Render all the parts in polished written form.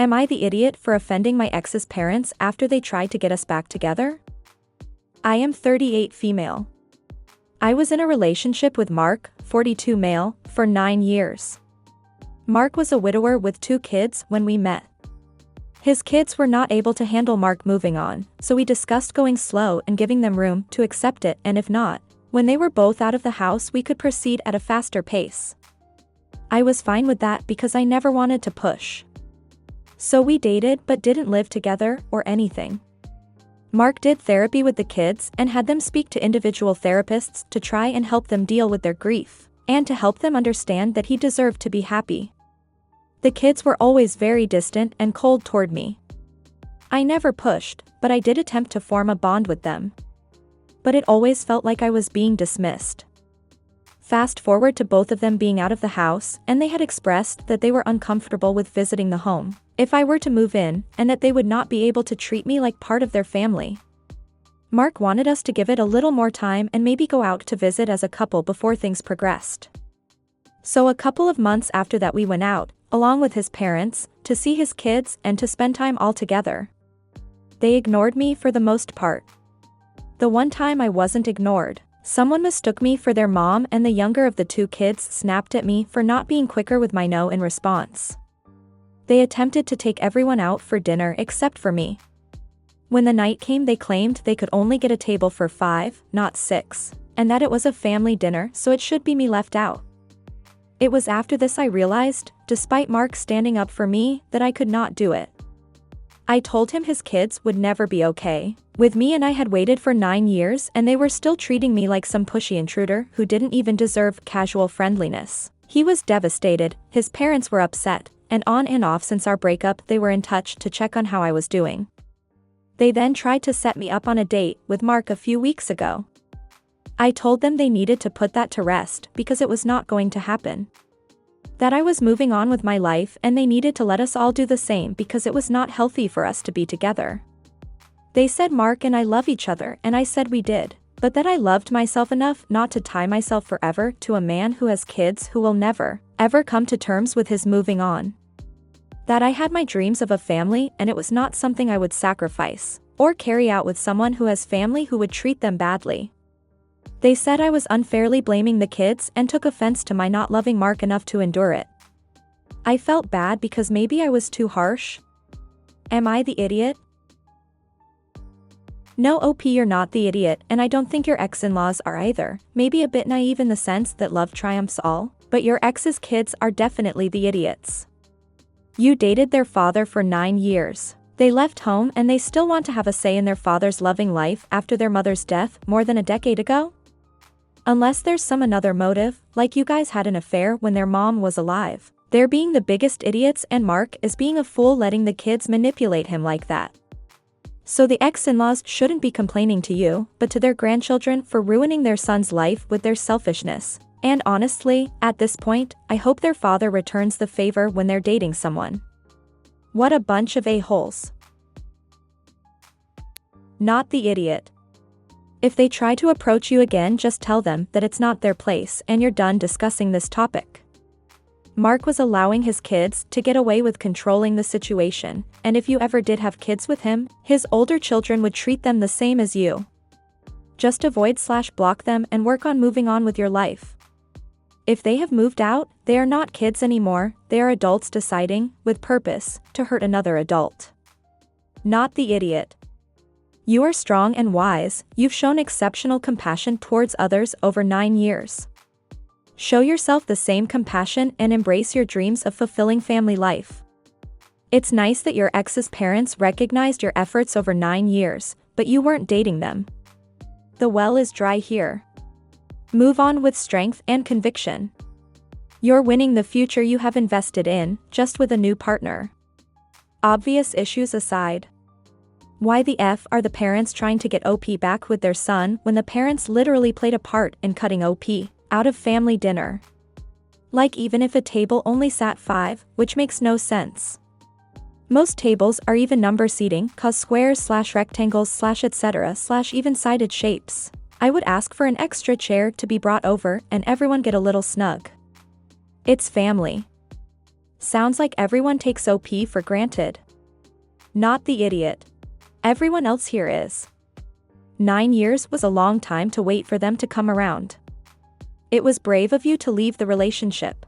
Am I the idiot for offending my ex's parents after they tried to get us back together? I am 38 female. I was in a relationship with Mark, 42 male, for 9 years. Mark was a widower with 2 kids when we met. His kids were not able to handle Mark moving on, so we discussed going slow and giving them room to accept it, and if not, when they were both out of the house we could proceed at a faster pace. I was fine with that because I never wanted to push. So we dated but didn't live together or anything. Mark did therapy with the kids and had them speak to individual therapists to try and help them deal with their grief, and to help them understand that he deserved to be happy. The kids were always very distant and cold toward me. I never pushed, but I did attempt to form a bond with them. But it always felt like I was being dismissed. Fast forward to both of them being out of the house, and they had expressed that they were uncomfortable with visiting the home if I were to move in, and that they would not be able to treat me like part of their family. Mark wanted us to give it a little more time and maybe go out to visit as a couple before things progressed. So a couple of months after that we went out, along with his parents, to see his kids and to spend time all together. They ignored me for the most part. The one time I wasn't ignored, someone mistook me for their mom, and the younger of the 2 kids snapped at me for not being quicker with my no in response. They attempted to take everyone out for dinner except for me. When the night came they claimed they could only get a table for 5, not 6, and that it was a family dinner so it should be me left out. It was after this I realized, despite Mark standing up for me, that I could not do it. I told him his kids would never be okay with me, and I had waited for 9 years and they were still treating me like some pushy intruder who didn't even deserve casual friendliness. He was devastated, his parents were upset, and on and off since our breakup they were in touch to check on how I was doing. They then tried to set me up on a date with Mark a few weeks ago. I told them they needed to put that to rest because it was not going to happen. That I was moving on with my life and they needed to let us all do the same because it was not healthy for us to be together. They said Mark and I love each other, and I said we did, but that I loved myself enough not to tie myself forever to a man who has kids who will never, ever come to terms with his moving on. That I had my dreams of a family and it was not something I would sacrifice or carry out with someone who has family who would treat them badly. They said I was unfairly blaming the kids and took offense to my not loving Mark enough to endure it. I felt bad because maybe I was too harsh. Am I the idiot? No, OP, you're not the idiot, and I don't think your ex-in-laws are either. Maybe a bit naive in the sense that love triumphs all, but your ex's kids are definitely the idiots. You dated their father for 9 years. They left home and they still want to have a say in their father's loving life after their mother's death more than a decade ago? Unless there's some another motive, like you guys had an affair when their mom was alive. They're being the biggest idiots, and Mark is being a fool letting the kids manipulate him like that. So the ex-in-laws shouldn't be complaining to you, but to their grandchildren for ruining their son's life with their selfishness. And honestly, at this point, I hope their father returns the favor when they're dating someone. What a bunch of a-holes. Not the idiot. If they try to approach you again, just tell them that it's not their place and you're done discussing this topic. Mark was allowing his kids to get away with controlling the situation, and if you ever did have kids with him, his older children would treat them the same as you. Just avoid/block them and work on moving on with your life. If they have moved out, they are not kids anymore, they are adults deciding, with purpose, to hurt another adult. Not the idiot. You are strong and wise, you've shown exceptional compassion towards others over 9 years. Show yourself the same compassion and embrace your dreams of fulfilling family life. It's nice that your ex's parents recognized your efforts over 9 years, but you weren't dating them. The well is dry here. Move on with strength and conviction. You're winning the future you have invested in, just with a new partner. Obvious issues aside. Why the F are the parents trying to get OP back with their son when the parents literally played a part in cutting OP out of family dinner? Like, even if a table only sat 5, which makes no sense. Most tables are even number seating, cause squares/rectangles/etc/even-sided shapes. I would ask for an extra chair to be brought over and everyone get a little snug. It's family. Sounds like everyone takes OP for granted. Not the idiot. Everyone else here is. 9 years was a long time to wait for them to come around. It was brave of you to leave the relationship.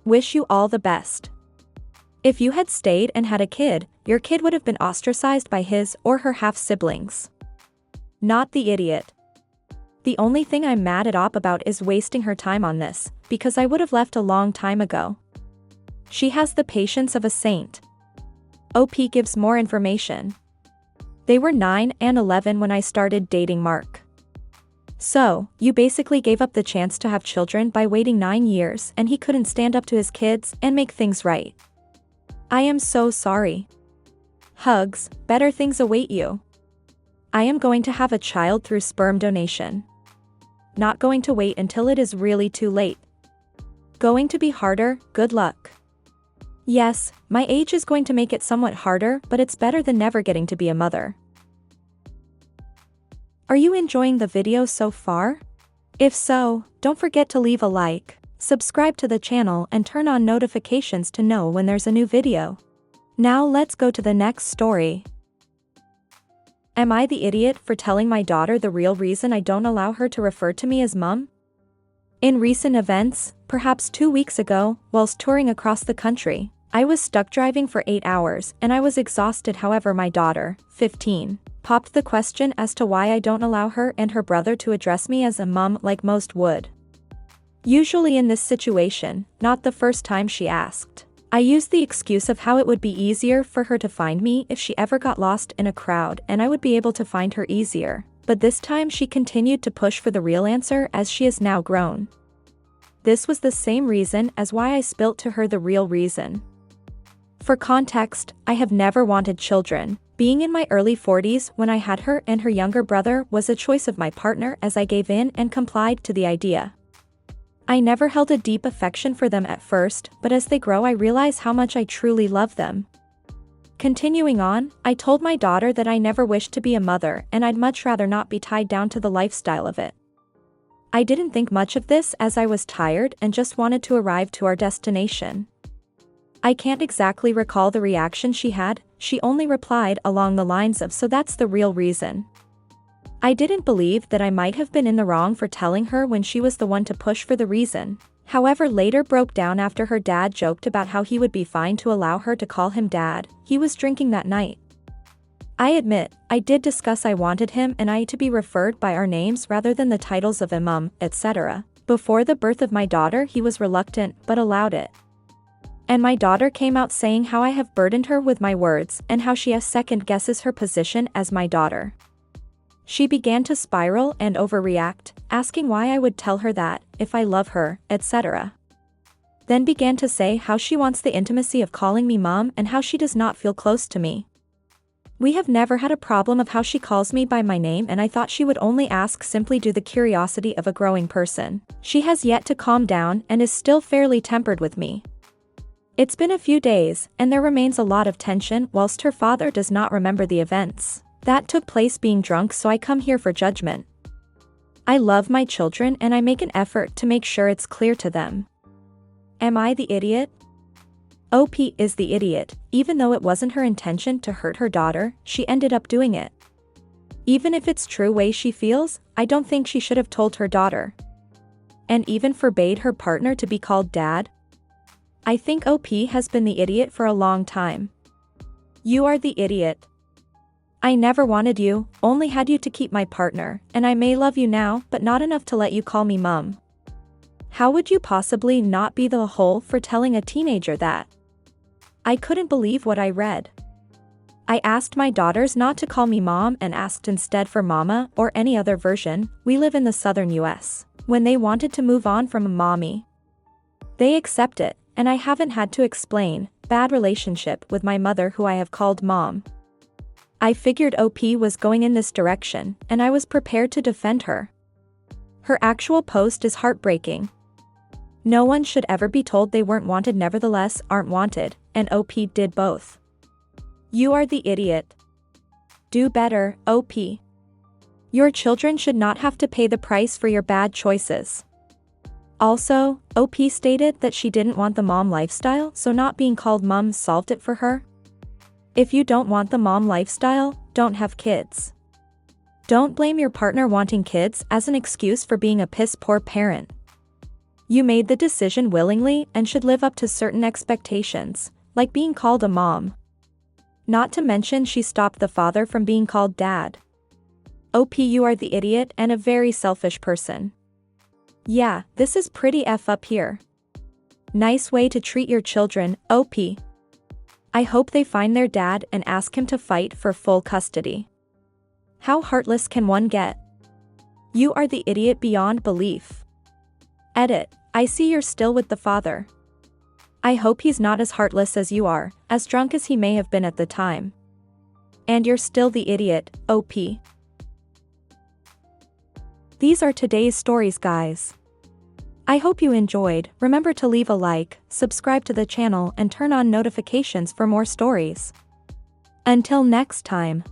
Wish you all the best. If you had stayed and had a kid, your kid would have been ostracized by his or her half-siblings. Not the idiot. The only thing I'm mad at Op about is wasting her time on this, because I would have left a long time ago. She has the patience of a saint. OP gives more information. They were 9 and 11 when I started dating Mark. So, you basically gave up the chance to have children by waiting 9 years and he couldn't stand up to his kids and make things right. I am so sorry. Hugs, better things await you. I am going to have a child through sperm donation. Not going to wait until it is really too late. Going to be harder, good luck. Yes, my age is going to make it somewhat harder, but it's better than never getting to be a mother. Are you enjoying the video so far? If so, don't forget to leave a like, subscribe to the channel and turn on notifications to know when there's a new video. Now let's go to the next story. Am I the idiot for telling my daughter the real reason I don't allow her to refer to me as mom? In recent events, perhaps 2 weeks ago, whilst touring across the country, I was stuck driving for 8 hours and I was exhausted. However, my daughter, 15, popped the question as to why I don't allow her and her brother to address me as a mom like most would. Usually in this situation, not the first time she asked, I used the excuse of how it would be easier for her to find me if she ever got lost in a crowd and I would be able to find her easier. But this time she continued to push for the real answer as she is now grown. This was the same reason as why I spilt to her the real reason. For context, I have never wanted children. Being in my early 40s when I had her and her younger brother was a choice of my partner as I gave in and complied to the idea. I never held a deep affection for them at first, but as they grow I realize how much I truly love them. Continuing on, I told my daughter that I never wished to be a mother and I'd much rather not be tied down to the lifestyle of it. I didn't think much of this as I was tired and just wanted to arrive to our destination. I can't exactly recall the reaction she had, she only replied along the lines of "so that's the real reason." I didn't believe that I might have been in the wrong for telling her when she was the one to push for the reason. However, later broke down after her dad joked about how he would be fine to allow her to call him dad. He was drinking that night. I admit, I did discuss I wanted him and I to be referred by our names rather than the titles of imam, etc. Before the birth of my daughter he was reluctant but allowed it. And my daughter came out saying how I have burdened her with my words and how she has second guesses her position as my daughter. She began to spiral and overreact, asking why I would tell her that, if I love her, etc. Then began to say how she wants the intimacy of calling me mom and how she does not feel close to me. We have never had a problem of how she calls me by my name and I thought she would only ask simply due to the curiosity of a growing person. She has yet to calm down and is still fairly tempered with me. It's been a few days, and there remains a lot of tension whilst her father does not remember the events that took place being drunk, so I come here for judgment. I love my children and I make an effort to make sure it's clear to them. Am I the idiot? OP is the idiot. Even though it wasn't her intention to hurt her daughter, she ended up doing it. Even if it's true way she feels, I don't think she should have told her daughter. And even forbade her partner to be called dad. I think OP has been the idiot for a long time. You are the idiot. I never wanted you, only had you to keep my partner, and I may love you now, but not enough to let you call me mom. How would you possibly not be the whole for telling a teenager that? I couldn't believe what I read. I asked my daughters not to call me mom and asked instead for mama or any other version. We live in the southern US. When they wanted to move on from mommy, they accept it, and I haven't had to explain bad relationship with my mother who I have called mom. I figured OP was going in this direction, and I was prepared to defend her. Her actual post is heartbreaking. No one should ever be told they weren't wanted, nevertheless aren't wanted, and OP did both. You are the idiot. Do better, OP. Your children should not have to pay the price for your bad choices. Also, OP stated that she didn't want the mom lifestyle, so not being called mom solved it for her. If you don't want the mom lifestyle, don't have kids. Don't blame your partner wanting kids as an excuse for being a piss-poor parent. You made the decision willingly and should live up to certain expectations, like being called a mom. Not to mention she stopped the father from being called dad. OP, you are the idiot and a very selfish person. Yeah, this is pretty F up here. Nice way to treat your children, OP. I hope they find their dad and ask him to fight for full custody. How heartless can one get? You are the idiot beyond belief. Edit, I see you're still with the father. I hope he's not as heartless as you are, as drunk as he may have been at the time. And you're still the idiot, OP. These are today's stories, guys. I hope you enjoyed. Remember to leave a like, subscribe to the channel and turn on notifications for more stories. Until next time.